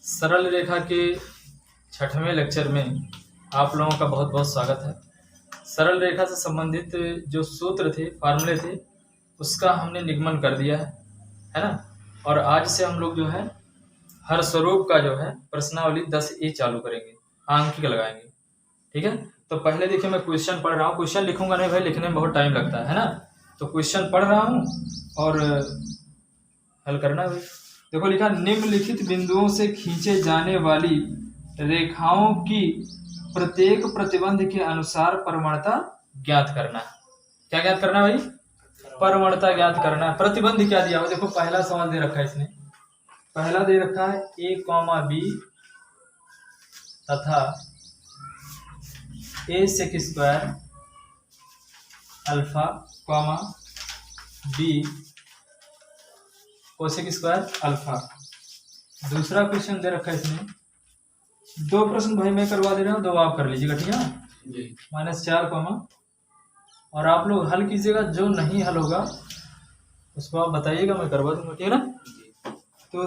सरल रेखा के छठवें लेक्चर में आप लोगों का बहुत बहुत स्वागत है। सरल रेखा से संबंधित जो सूत्र थे, फार्मूले थे, उसका हमने निगमन कर दिया है ना। और आज से हम लोग जो है हर स्वरूप का जो है प्रश्नावली 10A चालू करेंगे, आंकिक लगाएंगे। ठीक है, तो पहले देखिए मैं क्वेश्चन पढ़ रहा हूँ। क्वेश्चन लिखूंगा नहीं भाई, लिखने में बहुत टाइम लगता है ना। तो क्वेश्चन पढ़ रहा हूँ और हल करना है भाई। देखो लिखा, निम्नलिखित बिंदुओं से खींचे जाने वाली रेखाओं की प्रत्येक प्रतिबंध के अनुसार प्रवणता ज्ञात करना है। क्या ज्ञात करना है भाई? प्रवणता ज्ञात करना है। प्रतिबंध क्या दिया हो, देखो पहला सवाल दे रखा है इसने। पहला दे रखा है a, b तथा a sec square alpha, b cosec square alpha. दूसरा क्वेश्चन दे रखा है इसने। दो प्रश्न भाई मैं करवा दे रहा हूँ, दो आप कर लीजिएगा, ठीक है। -4, और आप लोग हल कीजिएगा, जो नहीं हल होगा उसको आप बताइएगा, मैं करवा दूंगा, ठीक है ना। तो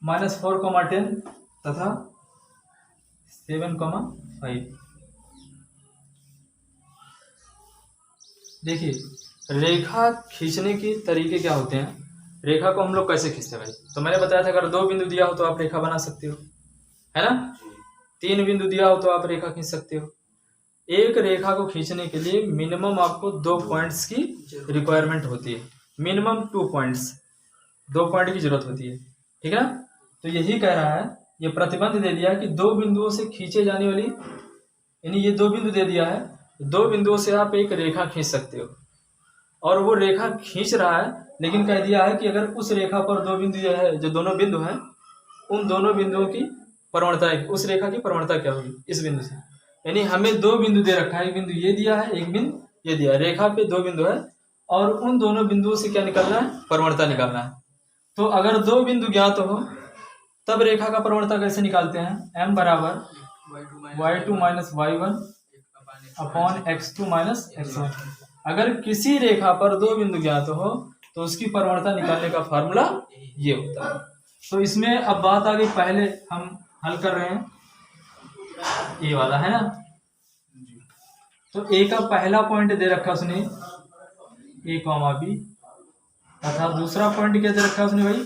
-4, 10 तथा 7, 5। देखिए रेखा खींचने के तरीके क्या होते हैं, रेखा को हम लोग कैसे खींचते हैं भाई। तो मैंने बताया था अगर 2 बिंदु दिया हो तो आप रेखा बना सकते हो, है ना। 3 बिंदु दिया हो तो आप रेखा खींच सकते हो। एक रेखा को खींचने के लिए मिनिमम आपको 2 पॉइंट्स की रिक्वायरमेंट होती है। मिनिमम 2 पॉइंट्स, 2 पॉइंट की जरूरत होती है, ठीक है। तो यही कह रहा है, ये प्रतिबंध दे दिया कि 2 बिंदुओं से खींचे जाने वाली, यानी ये 2 बिंदु दे दिया है, 2 बिंदुओं से आप एक रेखा खींच सकते हो। और वो रेखा खींच रहा है, लेकिन कह दिया है कि अगर उस रेखा पर 2 बिंदु जो है, जो दोनों बिंदु हैं, उन दोनों बिंदुओं की प्रवणता, उस रेखा की प्रवणता क्या होगी इस बिंदु से। यानी हमें 2 बिंदु दे रखा है, एक बिंदु ये दिया है, एक बिंदु ये दिया है। रेखा पे 2 बिंदु है और उन दोनों बिंदुओं से क्या निकालना है, प्रवणता निकालना है। तो अगर 2 बिंदु ज्ञात हो तब रेखा का प्रवणता कैसे निकालते हैं। m बराबर y2 minus y1 upon x2 minus x1। अगर किसी रेखा पर 2 बिंदु ज्ञात हो तो उसकी प्रवणता निकालने का फार्मूला ये होता है। तो इसमें अब बात आ गई, पहले हम हल कर रहे हैं ये वाला, है ना। तो ए का पहला पॉइंट दे रखा उसने a, b तथा दूसरा पॉइंट क्या दे रखा उसने भाई,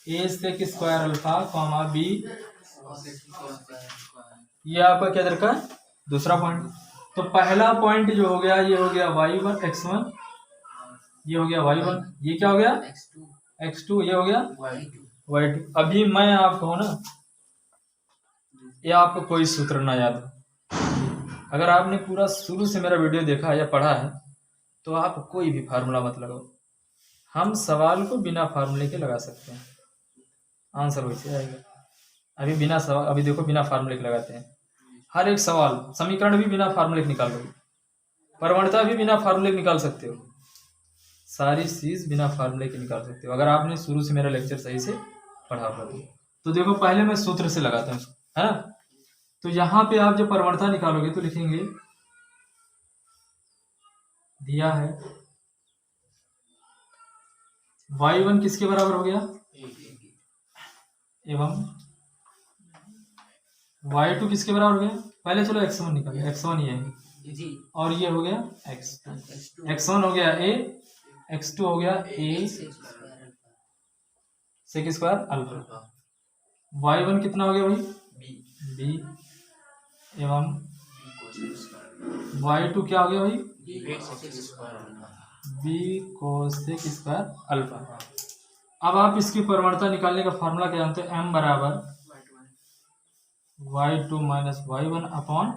a sec square alpha, b, ये आपका क्या दे रखा है, दूसरा पॉइंट। तो पहला पॉइंट जो हो गया, ये हो गया y1 x1, ये हो गया y1, ये क्या हो गया x2, ये हो गया y2। अभी मैं आपको हो ना, ये आपको कोई सूत्र ना याद हो, अगर आपने पूरा शुरू से मेरा वीडियो देखा है या पढ़ा है तो आप कोई भी फार्मूला मत लगाओ। हम सवाल को बिना फार्मूले के लगा सकते हैं, आंसर वैसे आएगा। अभी बिना सवाल, अभी देखो बिना फार्मूले के लगाते हैं। हर एक सवाल, समीकरण भी बिना फार्मूले के निकाल लोगे, प्रवणता भी बिना फार्मूले के निकाल सकते हो, सारी चीज बिना फार्मूले के निकाल सकते हो, अगर आपने शुरू से मेरा लेक्चर सही से पढ़ा होगा तो देखो पहले मैं सूत्र से लगाता हूँ, है ना। तो यहाँ पे आप जब प्रवणता निकालोगे तो लिखेंगे, दिया है y1 किसके बराबर हो गया, एवं y2 किसके बराबर हो गया। पहले चलो x1 निकाले, x1 ये है और ये हो गया x1 हो गया a, x2 हो गया a sec square alpha, y1 कितना हो गया भाई b, एवं y2 क्या हो गया भाई b कोसेक स्क्वायर अल्फा। अब आप इसकी प्रवणता निकालने का फॉर्मूला क्या जानते हैं, m बराबर y2 माइनस y1 अपॉन,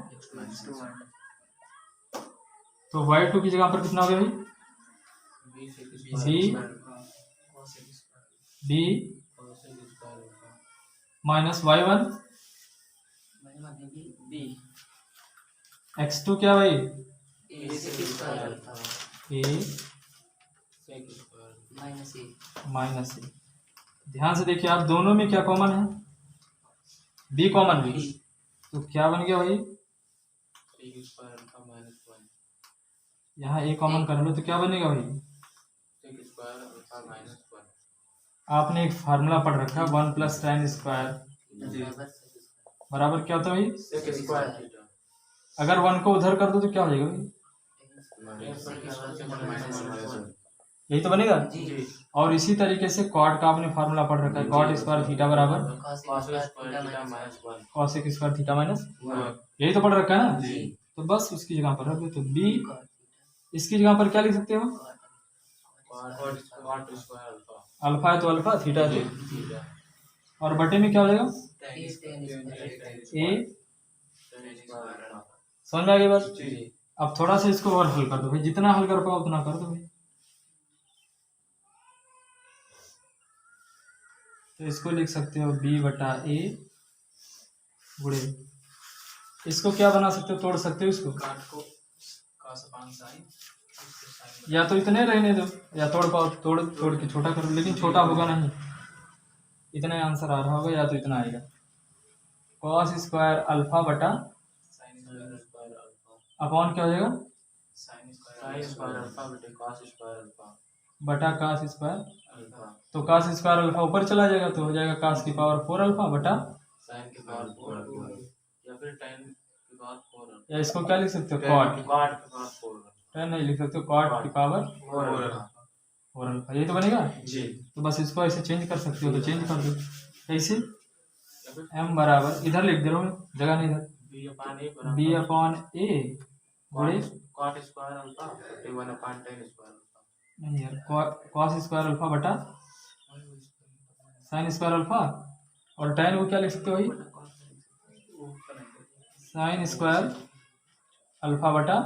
तो y2 की जगह पर कितना हो गया भाई b माइनस y1, x2 क्या भाई a माइनस ए। ध्यान से देखिए आप, दोनों में क्या कॉमन है, b कॉमन भी, तो क्या बन गया भाई, यहाँ a कॉमन कर लो तो क्या बनेगा भाई, आपने एक फार्मूला पढ़ रखा है 1 + tan स्क्वायर बराबर क्या होता है भाई? Sec square. अगर 1 को उधर कर दो तो क्या हो जाएगा भाई? यही तो बनेगा। जी। और इसी तरीके से कॉट का आपने फार्मूला पढ़ रखा है, कॉट स्क्वायर थीटा बराबर कॉसेक स्क्वायर थीटा माइनस, यही तो पढ़ रखा है ना। जी। तो बस उसकी जगह पर रख दो, तो बी इसकी जगह पर क्या लिख सकते हो? अल्फा है तो अल्फा, थीटा है तो, और बटे में क्या हो जाएगा? ए। समझ में आ गई बात? अब थोड़ा सा इसको और हल कर दो भाई, जितना हल कर पाओ उतना कर दो भाई। तो इसको लिख सकते हो b/a गुणे, इसको क्या बना सकते हो, तोड़ सकते हो इसको, या तो इतने रहने दो या तोड़ पाओ, तोड़ के छोटा करो, लेकिन छोटा होगा नहीं, इतना आंसर आ रहा होगा या तो इतना आएगा। कॉस स्क्वायर अल्फा बटा अपॉन क्या हो जाएगा? बटा कास स्क्वायर, तो कास स्क्वायर अल्फा ऊपर चला जाएगा तो हो जाएगा कास की पावर 4 अल्फा बटा, या इसको क्या लिख सकते हो, कॉट, टेन नहीं लिख सकते हो, कॉट की पावर 4 अल्फा, ये तो बनेगा जी। तो बस इसको ऐसे चेंज कर सकते हो तो चेंज कर दो, कैसे? m बराबर इधर लिख दे रहा हूँ, जगह नहीं इधर, b/a गुणे नहीं यार, कॉस स्क्वायर अल्फा बटा साइन स्क्वायर अल्फा, और tan को क्या लिख सकते हो भाई? साइन स्क्वायर अल्फा बटा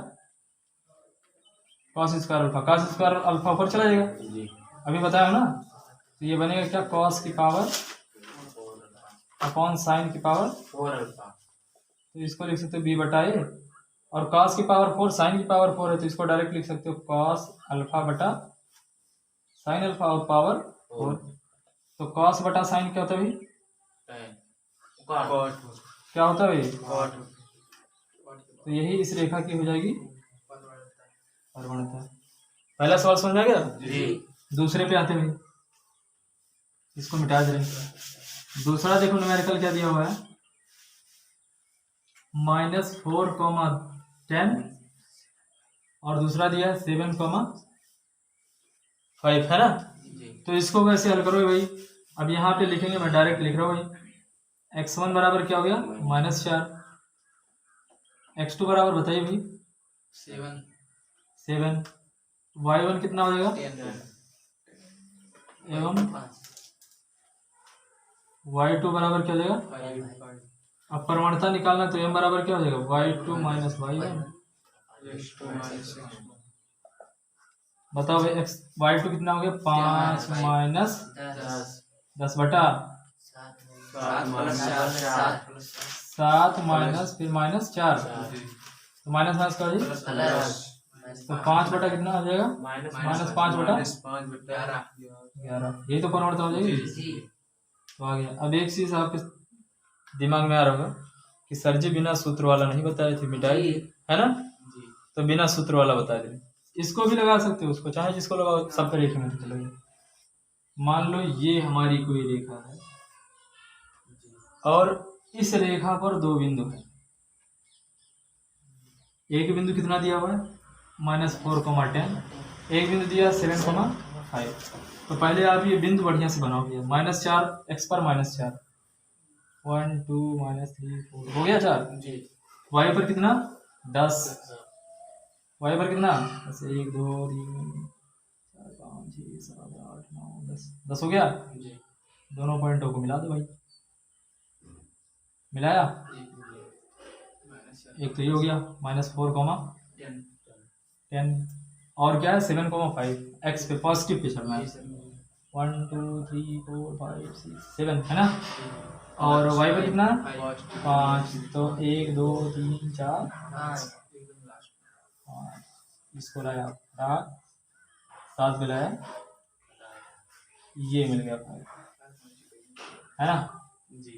cos square alpha, cos square alpha ऊपर चला जाएगा, अभी बताया ना। तो ये बनेगा क्या, कॉस की पावर अपॉन साइन की पावर 4 अल्फा, तो इसको लिख सकते हो b/a, और कॉस की पावर 4 साइन की पावर 4 है तो इसको डायरेक्ट लिख सकते हो कॉस अल्फा बटा साइन अल्फा और पावर 4। तो कॉस बटा साइन क्या होता है भाई? क्या होता है भाई? तो यही इस रेखा की हो जाएगी परवणता। पहला सवाल समझ में आ गया जी। दूसरे पे आते भाई, इसको मिटा दे रहे। दूसरा देखो न्यूमेरिकल क्या दिया हुआ है, -4, 10 और दूसरा दिया है 7, 5 है ना। तो इसको कैसे हल करोगे भाई? अब यहाँ पे लिखेंगे, मैं डायरेक्ट लिख रहा हूँ भाई। x1 बराबर क्या हो गया, -4, x2 बराबर बताइए भाई 7, y1 कितना हो जाएगा, एवं y2 बराबर क्या हो जाएगा, अब परमाणुता निकालना तो m बराबर क्या हो जाएगा, y2 - y1। बताओ भाई, y2 कितना हो गया, 5 - 10 बटा 7 माइनस फिर -4, तो माइनस का हो जाएगा, तो 5 बटा कितना हो जाएगा, -5 बटा 11, यही तो परमाणुता हो जाएगी। तो आ गया। अब एक चीज आपके दिमाग में आ रहा होगा कि सर जी बिना सूत्र वाला नहीं बताए थे, मिटाई है ना, तो बिना सूत्र वाला बता दे। इसको भी लगा सकते हो, उसको चाहे जिसको लगाओ, सब पे रेखा में चलेगा। मान लो ये हमारी कोई रेखा है और इस रेखा पर दो बिंदु है, एक बिंदु कितना दिया हुआ है -4, 10, एक बिंदु दिया 7, 5। तो पहले आप ये बिंदु बढ़िया से बनाओगे, -4 x पर -4, 1 2 -3 4 हो गया 4 जी। y पर कितना 10, y पर कितना 1 2 3 4 5 6 7 8 9 10, 10 हो गया जी। दोनों पॉइंटों को मिला दो भाई, मिलाया, एक तो ये हो गया -4, 10 और क्या है 7, 5 x पे पॉजिटिव पे चलना है, 1 2 3 4 5 6 7 है ना, और y पर कितना 5, तो 1 2 3 4 5, इसको लाया 7 पे लाया, ये मिल गया 5 है ना जी।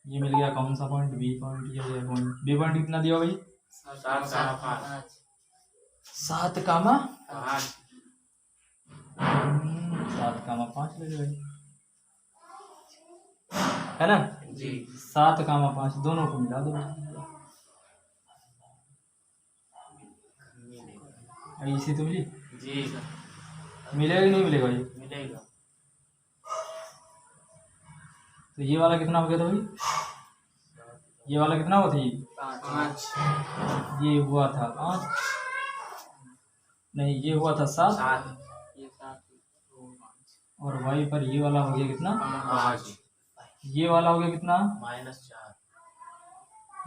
ये मिल गया कौन सा पॉइंट, बी पॉइंट, ये पॉइंट, बी पॉइंट कितना दिया भाई 7, 5 लगे भाई। है ना। जी 7,5 दोनों को मिला दो। इसी तो मिली, जी सर मिलेगा कि नहीं मिलेगा ये? मिलेगा। तो ये वाला कितना हो गया था भाई? ये वाला कितना हुआ था? ये 5 ये हुआ था 5, नहीं ये हुआ था 7, 7 ये 7 और वाई पर ये वाला हो गया कितना? 5 ये वाला हो गया कितना? -4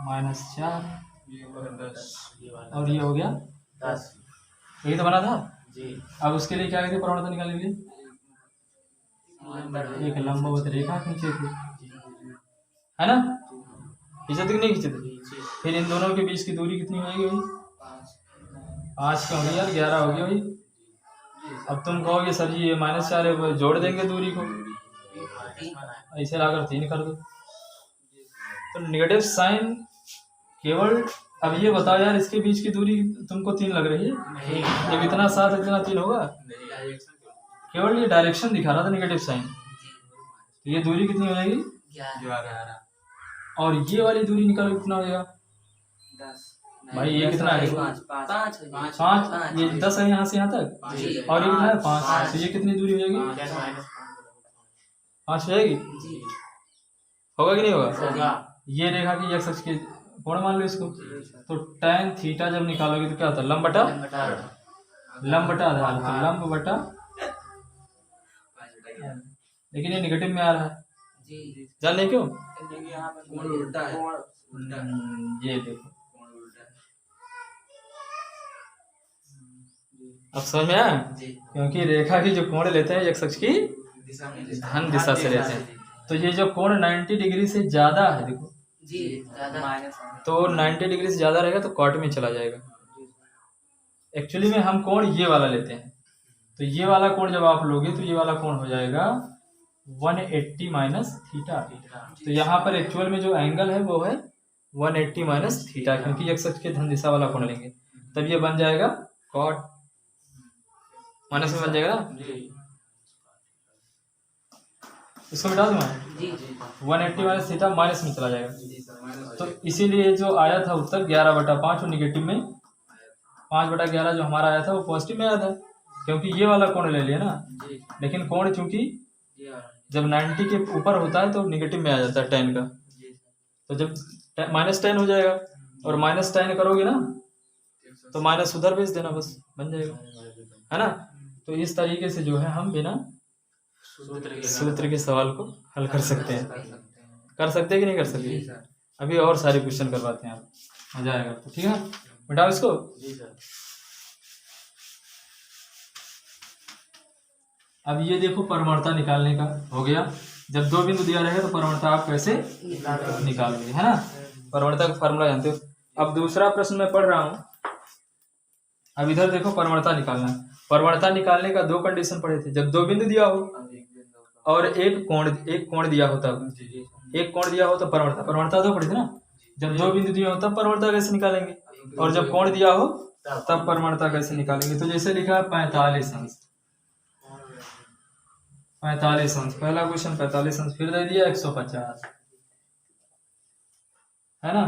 -4, ये 10 ये वाला और ये हो गया 10 यही तो बना था। जी। अब उसके लिए क्या कहते हैं प्रवणता निकालने के लिए? एक लंबवत रेखा खींचे थे, है ना। खींचे थे कि नहीं खींचे थे? फिर इन दोनों के बीच की दूरी कितनी होगी भाई? 5 का हो गया यार, 11 हो गया भाई। अब तुम कहोगे सर जी ये -4 है, वो जोड़ देंगे दूरी को, ऐसे लाकर 3 कर दो। तो नेगेटिव साइन केवल, अब ये बताओ यार इसके बीच की दूरी तुमको 3 लग रही है? जब इतना 7 इतना 3 होगा, केवल ये डायरेक्शन दिखा रहा था नेगेटिव साइन। तो ये दूरी कितनी हो जाएगी? 11 और ये वाली दूरी निकालो कितना हो जाएगा 10 भाई? ये कितना है? 5, ये 10 है यहाँ से यहाँ तक, और ये कितना है 5, तो ये कितनी दूरी हो जाएगी? 5 हो जाएगी। होगा कि नहीं होगा? ये रेखा की x अक्ष के कोण मान लो इसको। तो tan थीटा जब निकालोगे तो क्या होता है? लंब बटा आधार, तो लंब बटा, लेकिन ये नेगेटिव में आ रहा है, जान नहीं क्यों? ये देखो अब समझ में आया? क्योंकि रेखा की जो कोण लेते हैं x अक्ष की धन दिशा से लेते हैं। तो ये जो कोण 90 डिग्री से ज्यादा है, देखो जी ज्यादा, तो 90 डिग्री से ज्यादा रहेगा तो कॉट में चला जाएगा। एक्चुअली में हम कोण ये वाला लेते हैं, तो ये वाला कोण जब आप लोगे तो ये वाला कोण हो जाएगा 180 माइनस थीटा। तो यहाँ पर एक्चुअल में जो एंगल है वो है 180 माइनस थीटा, क्योंकि x अक्ष के धन दिशा वाला कोण लेंगे, तब ये बन जाएगा कॉट, माइनस में बन जाएगा ना। इसको मिटा दूं मैं, 180 माइनस थीटा माइनस में चला जाएगा। तो इसीलिए जो आया था उत्तर 11/5 और निगेटिव में 5/11 जो हमारा आया था वो पॉजिटिव में आया था, क्योंकि ये वाला कोण ले लिया ना। लेकिन कोण चूंकि जब 90 के ऊपर होता है तो निगेटिव में आ जाता है tan का, तो जब -10 हो जाएगा, और -10 करोगे ना तो माइनस उधर भेज देना, बस बन जाएगा, है ना। तो इस तरीके से जो है हम बिना सूत्र के सवाल को हल कर सकते हैं। कर सकते हैं कि नहीं कर सकते? अभी और सारे क्वेश्चन करवाते हैं, आप मजा आएगा। तो ठीक है, मिटाओ इसको। अब ये देखो परमणता निकालने का हो गया। जब 2 बिंदु दिया रहेगा तो परमणता आप कैसे निकालोगे, है ना। परमणता का फॉर्मूला जानते हो। अब दूसरा प्रश्न मैं पढ़ रहा हूँ। अब इधर देखो परमणता निकालना है। परमणता निकालने का 2 कंडीशन पढ़े थे, जब 2 बिंदु दिया हो और एक कोण दिया हो, तब एक कोण दिया हो तो परमणता 2 पढ़ी थी ना। जब 2 बिंदु दिया हो तब परमणता कैसे निकालेंगे, और जब कोण दिया हो तब परमणता कैसे निकालेंगे। तो जैसे लिखा है 45 अंश, 45 अंश, पहला क्वेश्चन 45 अंश, फिर दे दिया 150, है ना।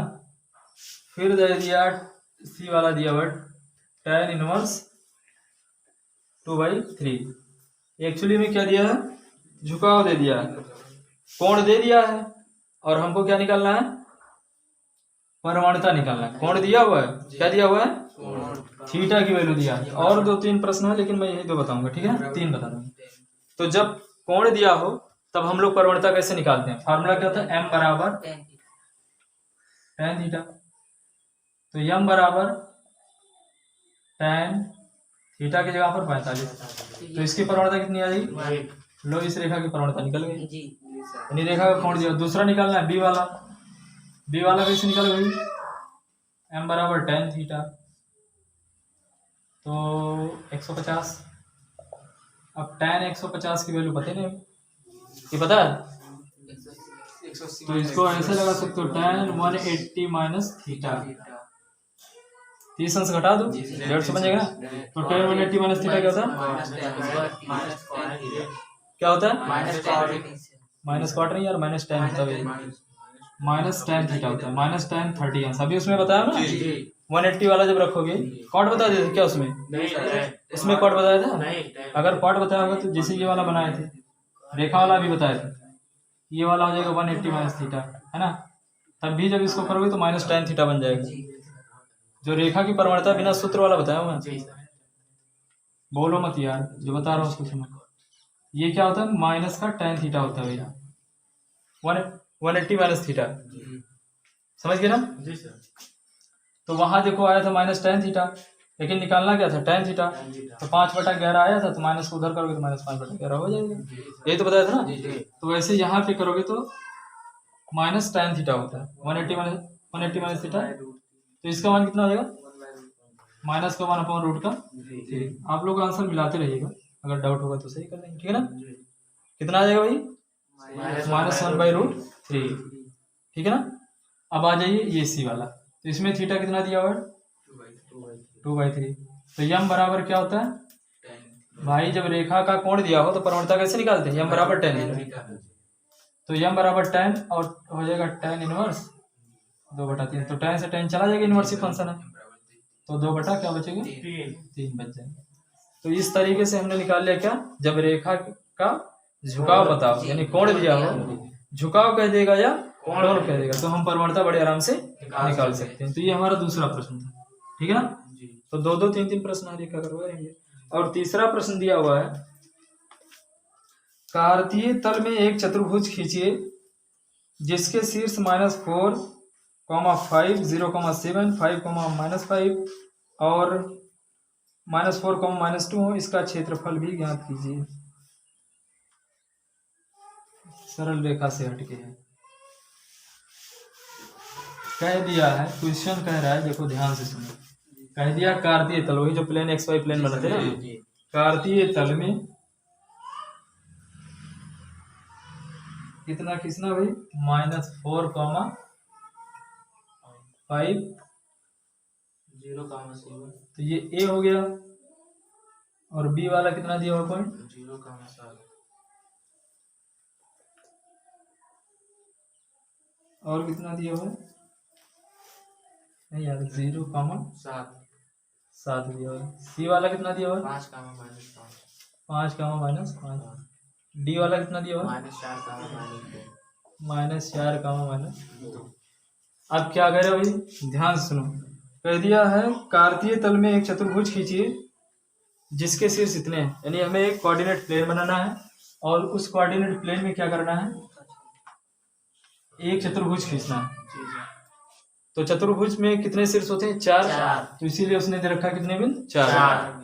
फिर दे दिया सी वाला दिया बट tan इनवर्स 2/3। एक्चुअली में क्या दिया है, झुकाव दे दिया है, कोण दे दिया है, और हमको क्या निकालना है, परमाणुता निकालना है। कोण दिया हुआ है, क्या दिया हुआ है, थीटा की वैल्यू दिया है। और 2-3 प्रश्न है, लेकिन मैं यही 2 बताऊंगा, ठीक है, 3 बता दूंगा। तो जब कोण दिया हो तब हम लोग परमाणुता कैसे निकालते हैं, फार्मूला क्या होता है, m बराबर tan थीटा। तो m बराबर tan थीटा की जगह पर 45, तो इसकी परमाणुता कितनी आ जाएगी, लो इस रेखा की परमाणुता निकल गई। यानी रेखा का कोण दिया। दूसरा निकालना है बी वाला कैसे निकालोगे, m बराबर tan थीटा, तो 150। अब tan 150 की वैल्यू पता नहीं, ये पता है, तो इसको ऐसे लगा सकते हो, tan 180 माइनस थीटा, 30 अंश घटा दो, 150 बन जाएगा ना। तो tan 180 माइनस थीटा क्या होता है, क्या होता है, माइनस क्वार्टर नहीं यार, माइनस टेन होता है, माइनस टेन थीटा होता है, माइनस टेन 30 अंश। अभी उसमें बताया ना 180 वाला जब रखोगे कॉट बता देते क्या उसमें, इसमें कॉट बताया था। अगर कॉट बताया होगा तो जैसे ये वाला बनाए थे, रेखा वाला भी बताया था, ये वाला हो जाएगा 180 माइनस थीटा, है ना। तब भी जब इसको करोगे तो माइनस टेन थीटा बन जाएगा। जो रेखा की परवणता बिना सूत्र वाला बताया हूँ मैं, बोलो मत यार, जो बता रहा हूँ उसको सुनो। ये क्या होता है, माइनस का टेन थीटा होता है भैया, 180 माइनस थीटा, समझ गए ना। तो वहां देखो आया था माइनस टेन थीटा, लेकिन निकालना क्या था, टेन थीटा। तो 5/11 आया था, तो माइनस को उधर करोगे तो माइनस 5/11 हो जाएगा, यही तो बताया था ना। तो वैसे यहाँ पे करोगे तो माइनस टेन थीटा होता है, 180 माइनस थीटा। तो इसका मान कितना हो जाएगा, माइनस का 1/√3। आप लोग आंसर मिलाते रहिएगा, अगर डाउट होगा तो सही कर लेंगे, ठीक है ना। कितना आ जाएगा भाई, -1/√3, ठीक है ना। अब आ जाइए ये सी वाला, तो इसमें थीटा कितना दिया हुआ है, 2/3। तो यम बराबर क्या होता है भाई, जब रेखा का कोण दिया हो तो परवणता कैसे निकालते हैं, यम बराबर tan। तो यम बराबर tan और हो जाएगा tan इनवर्स 2/3। तो tan से tan चला जाएगा, इनवर्स फंक्शन है, तो 2 क्या बचेगा, 3 बच जाएगा। तो इस तरीके से हमने निकाल लिया क्या, जब रेखा का झुकाव बताओ, यानी कोण दिया हो, झुकाव कह देगा या कोण कह देगा, तो हम परवणता बड़े आराम से निकाल सकते हैं। तो ये हमारा दूसरा प्रश्न था, ठीक है ना। तो 2-2 3-3 प्रश्न हर रेखा करवाएंगे। और तीसरा प्रश्न दिया हुआ है, कार्तीय तल में एक चतुर्भुज खींचिए जिसके शीर्ष -4, 5, 0,7, 5, -5 और -4, -2 हो, इसका क्षेत्रफल भी ज्ञात कीजिए। सरल रेखा से हटके है, कह दिया है, क्वेश्चन कह रहा है, देखो ध्यान से सुनो। कह दिया कार्तीय तल, वही जो प्लेन XY प्लेन बनाते हैं ना, कार्तीय तल में कितना खींचना भाई, -4, 5, 0,7, तो ये A हो गया, और B वाला कितना दिया हुआ पॉइंट, 0,7, और कितना दिया हुआ है, नहीं यार 0,7 दिया हुआ है। C वाला कितना दिया हुआ है, 5, -5, D वाला कितना दिया हुआ है, -4, -4, -2। अब क्या कह रहे हो भाई, ध्यान से सुनो। कह दिया है कार्तीय तल में एक चतुर्भुज खींचिए जिसके शीर्ष इतने हैं, यानी हमें एक कोऑर्डिनेट प्लेन बनाना है, और उस कोऑर्डिनेट प्लेन में क्या करना है, एक चतुर्भुज खींचना है। तो चतुर्भुज में कितने शीर्ष होते हैं, 4। तो इसीलिए उसने दे रखा कितने बिंदु, 4।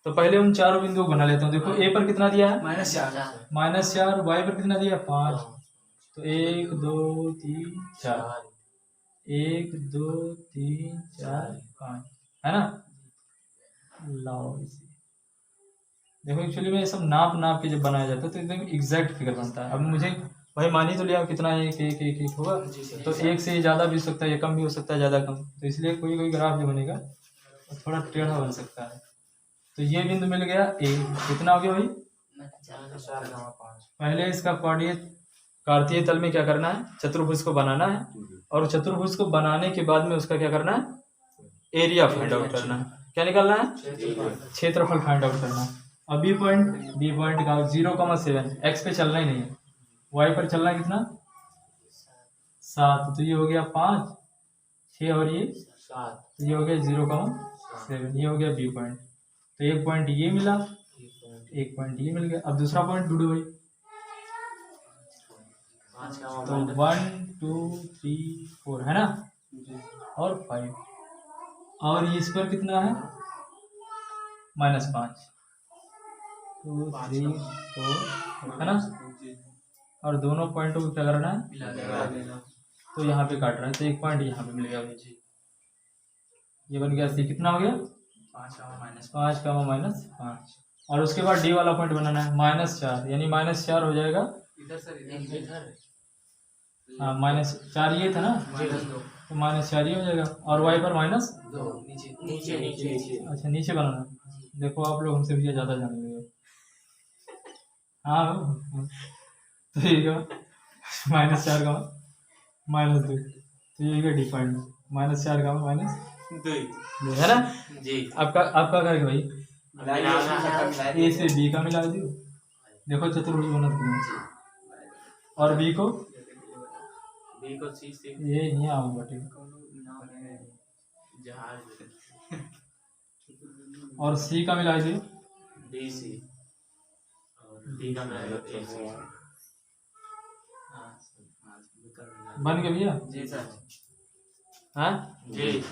तो पहले हम चारों बिंदु बना लेते हैं। देखो A पर कितना दिया है, -4, Y पर कितना दिया, 5। तो 1 2 3 4, 1 2 3 4 5, है ना। लाओ इसे देखो, एक्चुअली में ये सब नाप नाप के जब बनाया जाता है तो एकदम एग्जैक्ट फिगर बनता है। अब मुझे भाई मान ही तो लिया कितना है, एक होगा, तो एक से ज़्यादा भी हो सकता है, या कम भी हो सकता है, ज़्यादा कम। तो इसलिए कोई कोई ग्राफ जो बनेगा तो थोड़ा टेढ़ा बन सकता है। तो ये बिंदु मिल गया A, कितना हो गया भाई, 4,5। पहले इसका कोऑर्डिनेट कार्तीय तल में क्या करना है, चतुर्भुज को बनाना है, और चतुर्भुज को बनाने के बाद में उसका क्या करना है, एरिया फाइंड आउट करना है। क्या निकालना है, क्षेत्रफल फाइंड आउट करना है। अब बी पॉइंट का 0,7, एक्स पे चलना ही नहीं है, वाई पर चलना है कितना, 7। तो ये हो गया 5, 6 और ये 7, तो ये हो गया 0,7, ये हो गया बी पॉइंट। तो एक पॉइंट ये मिला, एक पॉइंट ये मिल गया। अब दूसरा पॉइंट ढूंढो भाई, तो 1 2 3 4 है ना, और 5, और इस पर कितना है, -5, 2 3 4 है ना। और दोनों पॉइंटों को क्या करना है, तो यहाँ पे काट रहा है, तो एक पॉइंट यहाँ पे मिल गया मुझे, ये बन गया C। कितना हो गया, 5, -5, और उसके बाद D वाला पॉइंट बनाना है, -4, यानी -4 हो जाएगा इधर हाँ, -4 ये था ना, तो -4 ये हो जाएगा, और Y पर -2, नीचे अच्छा नीचे बनाना। देखो आप लोग हमसे भी ज़्यादा जान रहे हो। हाँ तो ये क्या -4 का -2, तो ये क्या डी पॉइंट -4 का -2 है ना। जी आपका करके भाई ए से बी का मिला दियो, देखो चतुर्भुज बना दिया। और बी को बी को सी से ये नहीं आऊंगा ठीक। जहाज और सी का मिला दियो, डी सी और डी का मिलाएगा ए सी। बन गया भैया। जी सर हाँ जी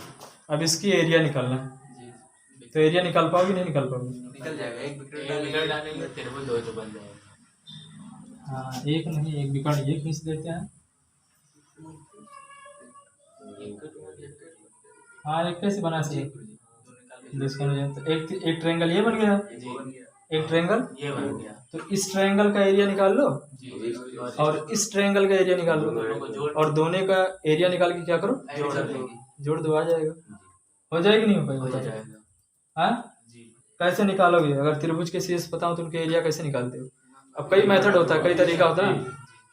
अब इसकी एरिया निकालना है, जी तो एरिया निकाल पाओगे नहीं निकाल पाओगे। निकल जाएगा। एक विकेट डालेंगे तिरभुज दो तो बन जाएगा। हाँ एक नहीं, एक विकर्ण ये खींच देते हैं। हाँ एक कैसे बना सकते, तो एक ट्रायंगल ये बन गया, एक ट्रायंगल ये बन गया। तो इस ट्रायंगल का एरिया निकाल लो जी और इस ट्रायंगल का एरिया निकाल लो, और दोनों का एरिया निकाल के क्या करो जोड़ देंगे। जोड़ दो, आ जाएगा। हो जाएगी नहीं हो पाएगा, हो बता दो। जाएगा हाँ जी। कैसे निकालोगे, अगर त्रिभुज के शीर्ष पता हो तो उनके एरिया कैसे निकालते हो। अब कई मेथड होता है, कई तरीका होता है,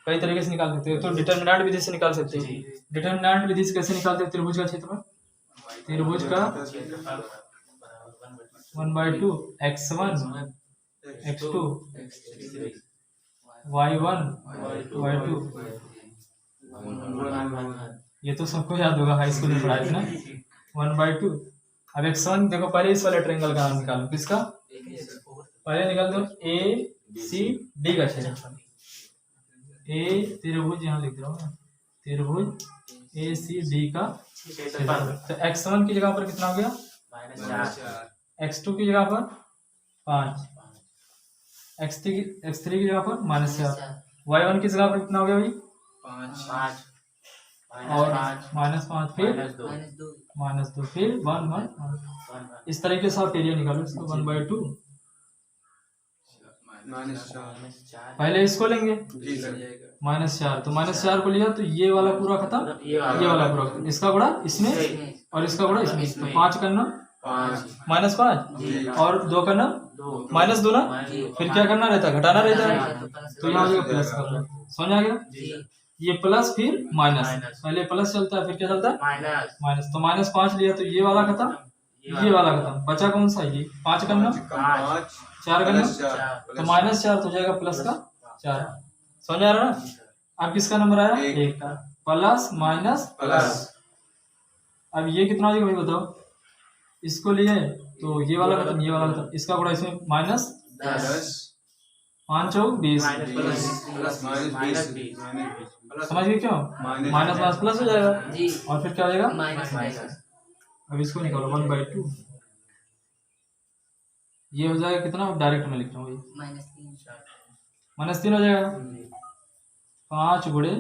कई तरीके से निकाल सकते हो। तो डिटर्मिनेंट विधि से निकाल सकते हो। डिटर्मिनेंट विधि से कैसे निकालते हो त्रिभुज का क्षेत्रफल, त्रिभुज का 1/2 x1 x2 y1 y2, ये तो सबको याद होगा, हाई स्कूल में पढ़ा है ना 1/2। अब x1 देखो, पहले इस वाले ट्रायंगल का नाम निकालो, किसका पहले निकाल दो ए सी डी का क्षेत्रफल। ए त्रिभुज यहाँ लिख रहा हूँ, त्रिभुज ए सी डी का क्षेत्रफल। तो x1 की जगह पर कितना हो गया x2 की जगह पर 5, x3 की जगह पर -4, y1 की जगह पर कितना हो गया भाई 5 और -5, फिर -2, फिर 1 1। इस तरीके से आप एरिया निकालो इसको 1/2। पहले इसको लेंगे -4, तो -4 को लिया तो ये वाला पूरा खत्म, ये वाला पूरा खत्म, इसका गुणा इसमें और इसका गुणा इसमें, तो 5 करना -5 और 2 करना -2 ना, फिर क्या करना रहता है घटाना रहता है, तो यहाँ हो जाएगा प्लस करना। समझ आ गया, ये प्लस फिर माइनस, पहले प्लस चलता है फिर क्या चलता है माइनस, तो -5 लिया तो ये वाला खत्म, ये वाला खत्म, बचा कौन सा ये 5 करना 4 करना, तो -4 तो हो जाएगा प्लस का 4। समझ आ रहा ना। अब किसका नंबर आया 1 का, प्लस माइनस प्लस। अब ये कितना हो जाएगा भाई बताओ, इसको लिए तो ये वाला खत्म, ये वाला खत्म, इसका गुणा इसमें -10 5 चौक 20, समझ गए क्यों, माइनस प्लस हो जाएगा और फिर क्या हो जाएगा। अब इसको निकालो 1/2, ये हो जाएगा कितना, डायरेक्ट में लिख रहा हूँ -3 हो जाएगा। 5 गुणे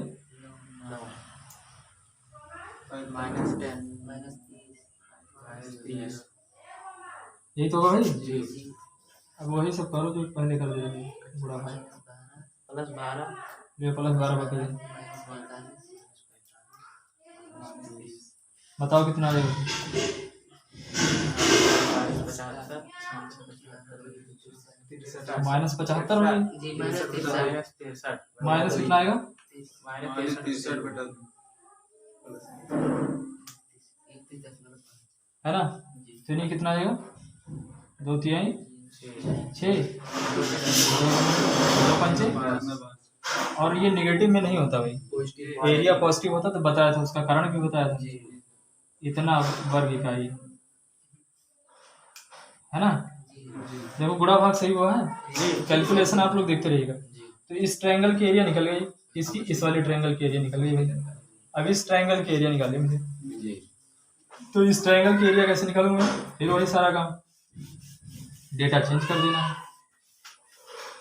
यही तो होगा भाई। अब वही सब करो जो पहले कर दिया बुरा भाई, +12 ये +12 बता बताओ कितना आ जाएगा। -75 भाई, माइनस कितना आएगा है ना, तो नहीं कितना आएगा 2 3 6 2 5। और ये नेगेटिव में नहीं होता भाई, एरिया पॉजिटिव होता तो बताया था, उसका कारण भी बताया था, इतना वर्ग का ही है ना। देखो गुणा भाग सही हुआ है, कैलकुलेशन आप लोग देखते रहिएगा। तो इस ट्रायंगल की एरिया निकल गई, इसकी इस वाले ट्रायंगल की एरिया निकल गई भाई। अब इस ट्रायंगल की एरिया निकालिए मुझे, तो इस ट्रायंगल की एरिया कैसे निकालूंगा, फिर वही सारा काम, डेटा चेंज कर देना है।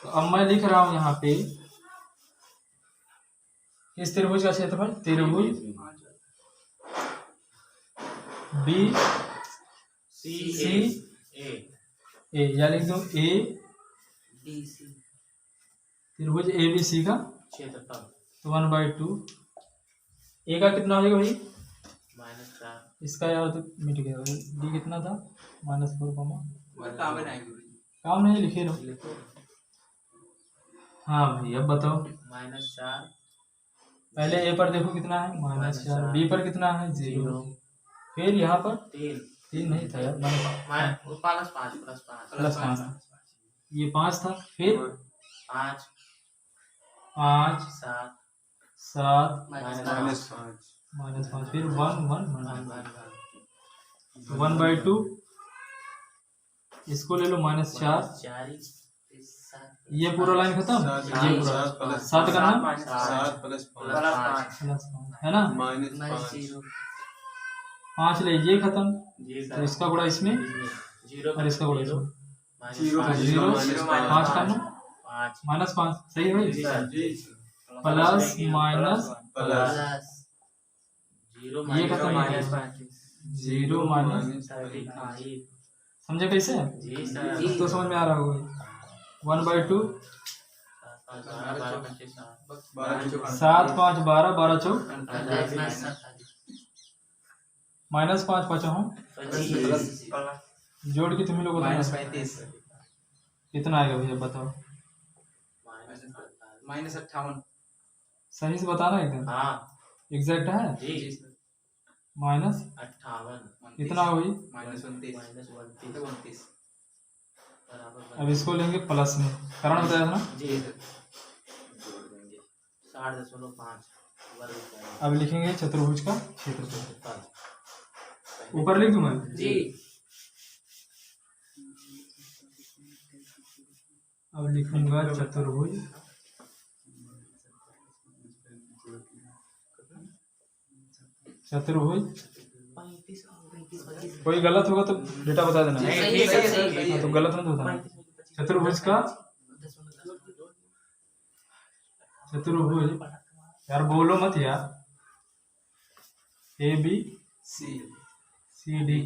तो अब मैं लिख रहा हूं यहाँ पे इस त्रिभुज का क्षेत्रफल, त्रिभुज बी सी ए, या लिख दो ए त्रिभुज ए बी सी का क्षेत्रफल, तो 1/2। ए का कितना हो जाएगा भाई -4 इसका, यार तो मिट गया भाई, डी कितना था -4, काम नहीं लिखे रहो। हाँ भाई अब बताओ। -4 पहले ए पर देखो कितना है -4, बी पर कितना है 0, फिर यहाँ पर 3 3 नहीं था यार, +5 +5 ये 5 था, फिर 5 5 7 7 -5 -5 फिर 1 1 1 1/2 इसको ले लो -4, 4 ये पूरा लाइन खत्म, ये पूरा 7 करना +5 है ना, -0 5 ले ये खत्म, तो इसका गुणा इसमें 0 और इसका गुणा इसमें, 0 5 करना 5 -5 सही है भाई, प्लस माइनस ये खत्म है 0 माइनस, समझे कैसे, तो समझ में आ रहा होगा। 1/2 7 5 12 12 चौक -5 5 हूँ, जोड़ के तुम्हें लोग बताना कितना आएगा भैया बताओ, -58 सही से बताना एकदम एग्जैक्ट है, माइनस कितना होगी, -29 अब इसको लेंगे प्लस में, कारण बताया था ना, 60.5 अब लिखेंगे चतुर्भुज का क्षेत्रफल, ऊपर लिख दूं मैं, अब लिखूंगा चतुर्भुज कोई गलत होगा तो डेटा बता देना, हाँ, तो गलत मत बताना। चतुर्भुज का चतुर्भुज यार बोलो मत यार, ABCD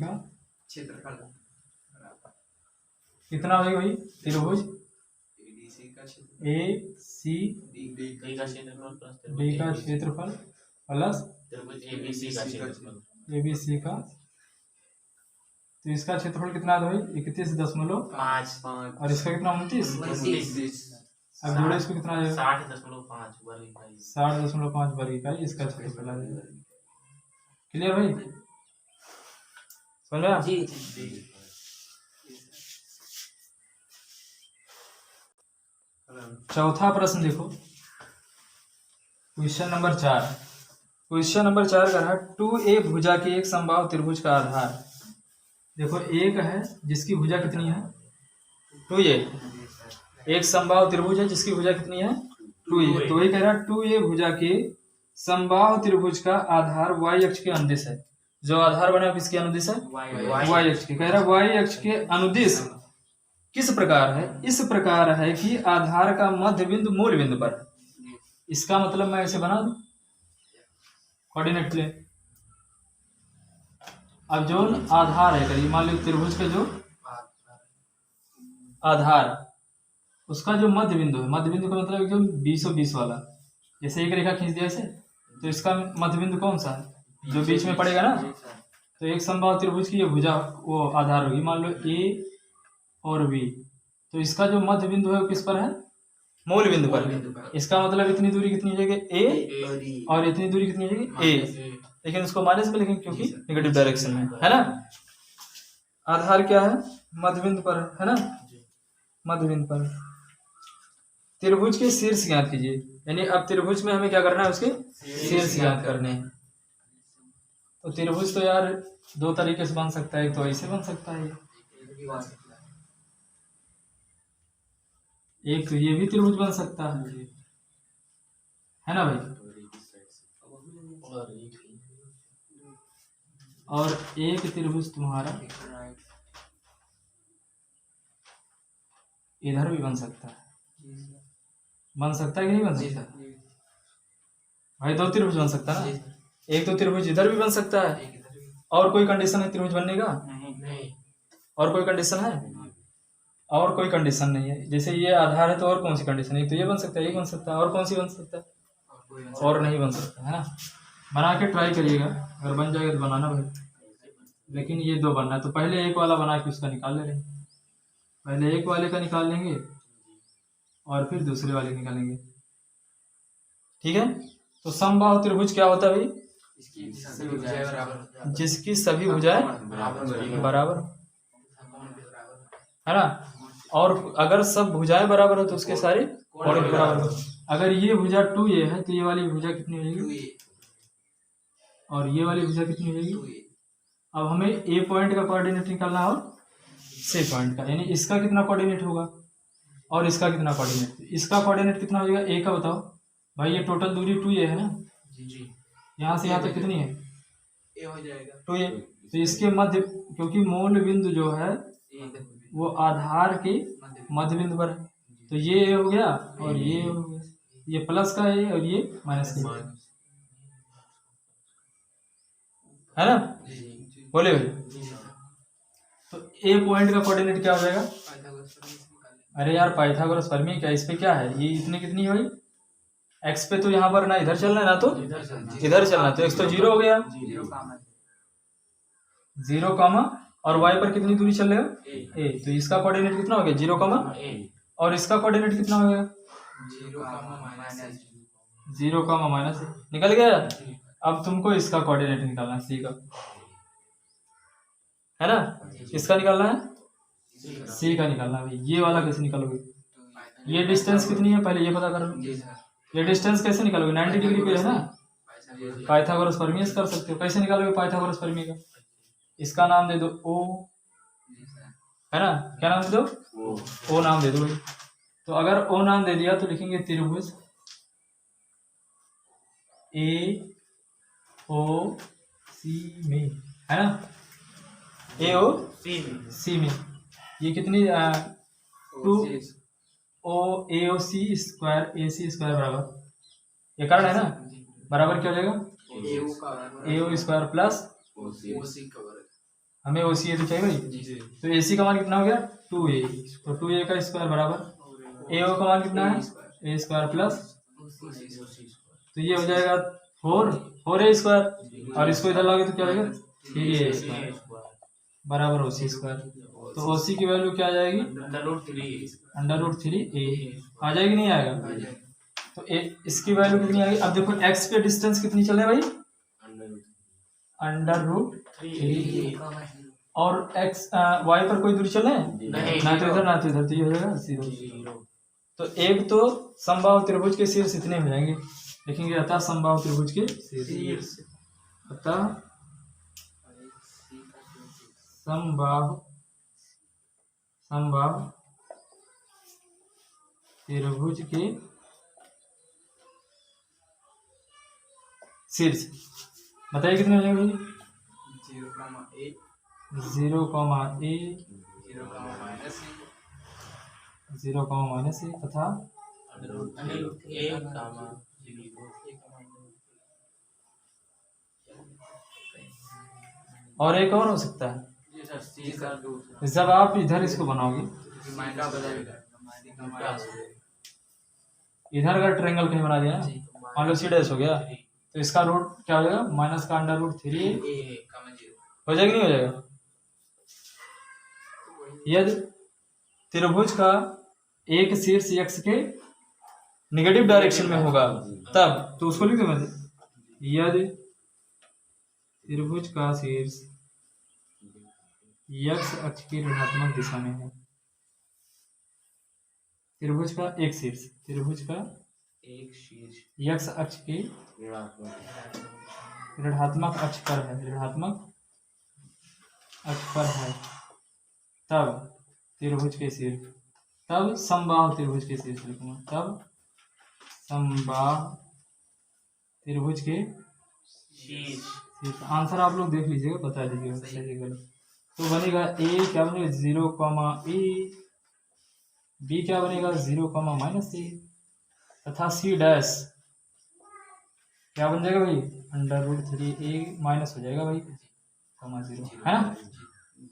का क्षेत्रफल कितना होगा भाई, त्रिभुज ACD का क्षेत्रफल प्लस ABC का, तो इसका क्षेत्रफल कितना है भाई 31.5 और इसका कितना 29, अब जोड़े इसको कितना आएगा 60.5 वर्ग इकाई इसका क्षेत्रफल आ जाएगा। क्लियर भाई, समझ में आया? चौथा प्रश्न देखो, क्वेश्चन नंबर 4 का है 2A भुजा के एक समबाहु त्रिभुज का आधार, देखो एक है जिसकी भुजा कितनी है 2A, एक समबाहु त्रिभुज है जिसकी भुजा कितनी है 2A, तो वही कह रहा है 2A भुजा के समबाहु त्रिभुज का आधार y अक्ष के अनुदिश है, जो आधार बना है किसके अनुदिश है y अक्ष के, कह रहा है y अक्ष के अनुदिश किस प्रकार है, इस प्रकार है कि आधार का मध्य बिंदु मूल बिंदु पर है। इसका मतलब मैं ऐसे बना दूं कोऑर्डिनेट प्लेन, अब जो आधार है करिए मान लो त्रिभुज का जो आधार उसका जो मध्य बिंदु है, मध्य बिंदु का मतलब जो 20 वाला, जैसे एक रेखा खींच दिया ऐसे, तो इसका मध्य बिंदु कौन सा है जो बीच में पड़ेगा ना, तो एक समबाहु त्रिभुज की ये भुजा वो आधार होगी, मान लो A और B, तो इसका जो मध्य बिंदु है वो किस पर है मूल बिंदु पर है। इसका मतलब इतनी दूरी कितनी जगह A और इतनी दूरी कितनी जगह A, लेकिन उसको माइनस में लिखेंगे क्योंकि नेगेटिव डायरेक्शन में है ना। आधार क्या है मध्य बिंदु पर है ना, मध्य बिंदु पर। त्रिभुज के शीर्ष ज्ञात कीजिए, यानी अब त्रिभुज में हमें क्या करना है उसके शीर्ष ज्ञात करने हैं। तो त्रिभुज तो यार दो तरीके से बन सकता है, एक तो ऐसे बन सकता है, एक तो ये भी त्रिभुज बन सकता है ना भाई, और एक त्रिभुज तुम्हारा इधर भी बन सकता है, बन सकता है कि नहीं बन सकता भाई, दो त्रिभुज बन सकता है ना, एक तो त्रिभुज इधर भी बन सकता है, और कोई कंडीशन है त्रिभुज बनने का, और कोई कंडीशन है, और कोई कंडीशन नहीं है। जैसे ये आधार है तो और कौन सी कंडीशन है, तो ये बन सकता है, ये बन सकता है, और कौन सी बन सकता है, और नहीं बन सकता है ना। बना के ट्राई करिएगा, अगर बन जाएगा तो बनाना भाई, लेकिन ये दो बनना है। तो पहले एक वाला बना के उसका निकाल ले रहे हैं, पहले एक वाले का निकाल लेंगे और फिर दूसरे वाले निकालेंगे। ठीक है, तो समबाहु त्रिभुज क्या होता है भाई? इसकी सभी भुजाएं बराबर जिसकी सभी भुजाएं बराबर, है ना। और अगर सब भुजाएं बराबर हो तो उसके सारे कोण भी बराबर हो। अगर ये भुजा 2a है तो ये वाली भुजा कितनी हो जाएगी? और ये वाली भुजा कितनी हो जाएगी? अब हमें ए पॉइंट का कोऑर्डिनेट निकालना और सी पॉइंट का, यानी इसका कितना कोऑर्डिनेट होगा और इसका कितना कोऑर्डिनेट। इसका कोऑर्डिनेट कितना हो जाएगा? ए का बताओ भाई। ये टोटल दूरी 2a है ना, जी यहाँ से यहाँ तक कितनी है? ए हो जाएगा 2a। तो इसके मध्य, क्योंकि मूल बिंदु जो है वो आधार के मध्य बिंदु पर है, तो ये ए हो गया और ये हो गया, ये प्लस का ए और ये माइनस का ए, है ना। बोले भाई, तो ए पॉइंट का कोऑर्डिनेट क्या हो जाएगा? अरे यार पाइथागोरस प्रमेय क्या, इस पे क्या है? ये इतने कितनी है भाई? एक्स पे तो यहाँ पर ना इधर चलना है ना तो इधर चलना है, तो एक्स तो 0 हो गया, 0 कामा, और वाई पर कितनी दूरी चल रहा है? ए। तो इसका कोऑर्डिनेट कितना हो गया? 0 कामा, और इसका कोऑर्डिनेट कितना हो गया? 0 कामा माइनस। निकल गया। अब तुमको इसका कोऑर्डिनेट निकालना है, सी का, है ना। किसका निकालना है? सी का निकालना है भाई। ये वाला कैसे निकालोगे? ये डिस्टेंस कितनी है पहले ये पता करो। ये डिस्टेंस कैसे निकालोगे? 90 डिग्री पे है ना, पाइथागोरस प्रमेय कर सकते हो। कैसे निकालोगे पाइथागोरस प्रमेय का? इसका नाम दे दो ओ, है ना। क्या नाम दे दो? ओ नाम दे दो भाई। तो अगर ओ नाम दे दिया तो लिखेंगे त्रिभुज ए ओ सी में, है ना। ए ओ सी में ये कितनी 2 ओ ए ओ सी स्क्वायर ए सी स्क्वायर बराबर, ये कारण है ना, बराबर क्या हो जाएगा? ए ओ स्क्वायर प्लस हमें ओ सी ए तो चाहिए भाई। तो ए सी का मान कितना हो गया? 2a। तो 2a का स्क्वायर बराबर ए ओ का मान कितना है? ए स्क्वायर प्लस, तो ये हो जाएगा 4a स्क्वायर, और इसको इधर लाओगे तो क्या हो जाएगा? 3a स्क्वायर बराबर ओ सी स्क्वायर। तो ओ सी की वैल्यू क्या आ जाएगी? √3a आ जाएगी, नहीं आएगा? तो इसकी वैल्यू कितनी आएगी? अब देखो एक्स पे डिस्टेंस कितनी चल रही है भाई? √3, और एक्स वाई पर कोई दूरी चल रहा है ना, तो इधर ना तो इधर, तो ये हो जाएगा 0। तो एक तो समबाहु त्रिभुज के शीर्ष इतने हो जाएंगे, लिखेंगे अतः समबाहु त्रिभुज के शीर्ष, अतः समबाहु त्रिभुज के शीर्ष। बताइए कितने हो जाएंगे? 0, a 0, माइनस ए तथा और एक और हो सकता है। जब आप इधर इसको बनाओगे, इधर अगर ट्रायंगल कहीं बना दिया ना, मान लो सी डैश हो गया, तो इसका रूट क्या हो जाएगा? माइनस का √3 हो जाएगा, नहीं हो जाएगा? यदि त्रिभुज का एक शीर्ष x के निगेटिव डायरेक्शन में होगा तब, तो उसको लिख दो मैं, यदि त्रिभुज का शीर्ष x अक्ष की ऋणात्मक दिशा में है। त्रिभुज का एक शीर्ष x अक्ष की ऋणात्मक अक्ष पर है, तब त्रिभुज के शीर्ष, तब समबाहु त्रिभुज के शीर्ष लिखूंगा, तब समबाहु त्रिभुज के शीर्ष। आंसर आप लोग देख लीजिएगा, बता दीजिएगा सही गलत। तो बनेगा ए क्या बनेगा? 0, a, बी क्या बनेगा? 0, -a, तथा सी डैश क्या बन जाएगा भाई? √3a माइनस हो जाएगा भाई, 0, है ना।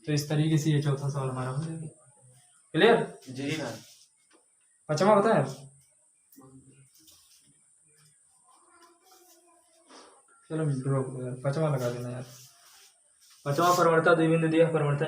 तो इस तरीके से ये चौथा सवाल हमारा हो जाएगा। क्लियर जी सर। पांचवा बताए, चलो पांचवा लगा देना यार। पांचवा परवर्ता द्विबिंदु दिया, परवर्ता